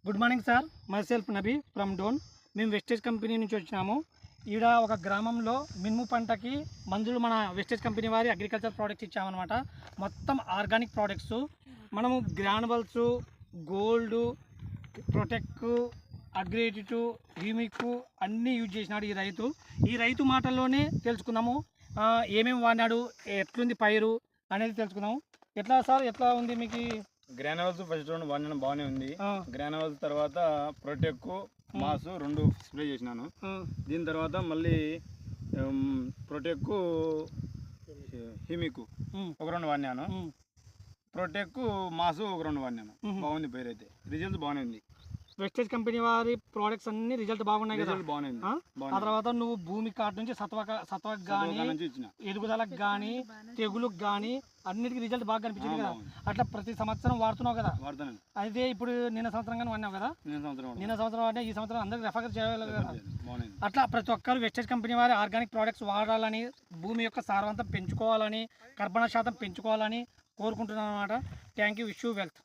Good morning sir, myself Nabi from Dhone. మేము wastage company నుంచి వచ్చినాము. ఈడ ఒక గ్రామంలో మినుము పంటకి మందులు మన వెస్టేజ్ కంపెనీ వారి అగ్రికల్చర్ ప్రోడక్ట్స్ ఇచ్చామన్నమాట. మొత్తం ఆర్గానిక్ ప్రోడక్ట్స్. మనము గ్రానువల్స్, గోల్డ్, ప్రొటెక్ట్, అగ్రేటివ్, హ్యూమిక్ అన్నీ యూజ్ చేసినాడు ఈ రైతు మాటల్లోనే తెలుసుకుందాము. ఏమేమి వాడినాడు, ఎట్లుంది పైరు అనేది తెలుసుకుందాము. ఎట్లా సార్, ఎట్లా ఉంది మీకు? గ్రానువల్స్ ఫస్ట్ రౌండ్ వాడిన బాగానే ఉంది. గ్రానువల్స్ తర్వాత ప్రొటెక్, మాసు 2 స్ప్రే చేసినాను. దీని తర్వాత మళ్ళీ ప్రొటెక్, హిమిక్ ఒక 2 వాడినాను. ప్రొటెక్, మాసు ఒక 2 వాడినాను. బాగుంది పైరు అయితే, రిజల్ట్ బాగానే ఉంది. వెస్టేజ్ కంపెనీ వారి ప్రోడక్ట్స్ అన్ని రిజల్ట్ బాగున్నాయి కదా. బాగుంది. ఆ తర్వాత నువ్వు భూమి కార్డు నుంచి సత్వకు కానీ, ఎదుగుదలకు కానీ, తెగులకు కానీ అన్నిటికీ రిజల్ట్ బాగా కనిపించింది కదా. అట్లా ప్రతి సంవత్సరం వాడుతున్నావు కదా. అయితే ఇప్పుడు నిన్న సంవత్సరం కానీ వాడినావు కదా. నిన్న సంవత్సరం వాడినా ఈ సంవత్సరం అందరికి రెఫర్ చేయాలి కదా. అట్లా ప్రతి ఒక్కరు వెస్టేజ్ కంపెనీ వారి ఆర్గానిక్ ప్రోడక్ట్స్ వాడాలని, భూమి యొక్క సారవంతం పెంచుకోవాలని, కర్బన శాతం పెంచుకోవాలని కోరుకుంటున్నాను అన్నమాట. Thank you. Wish you wealth.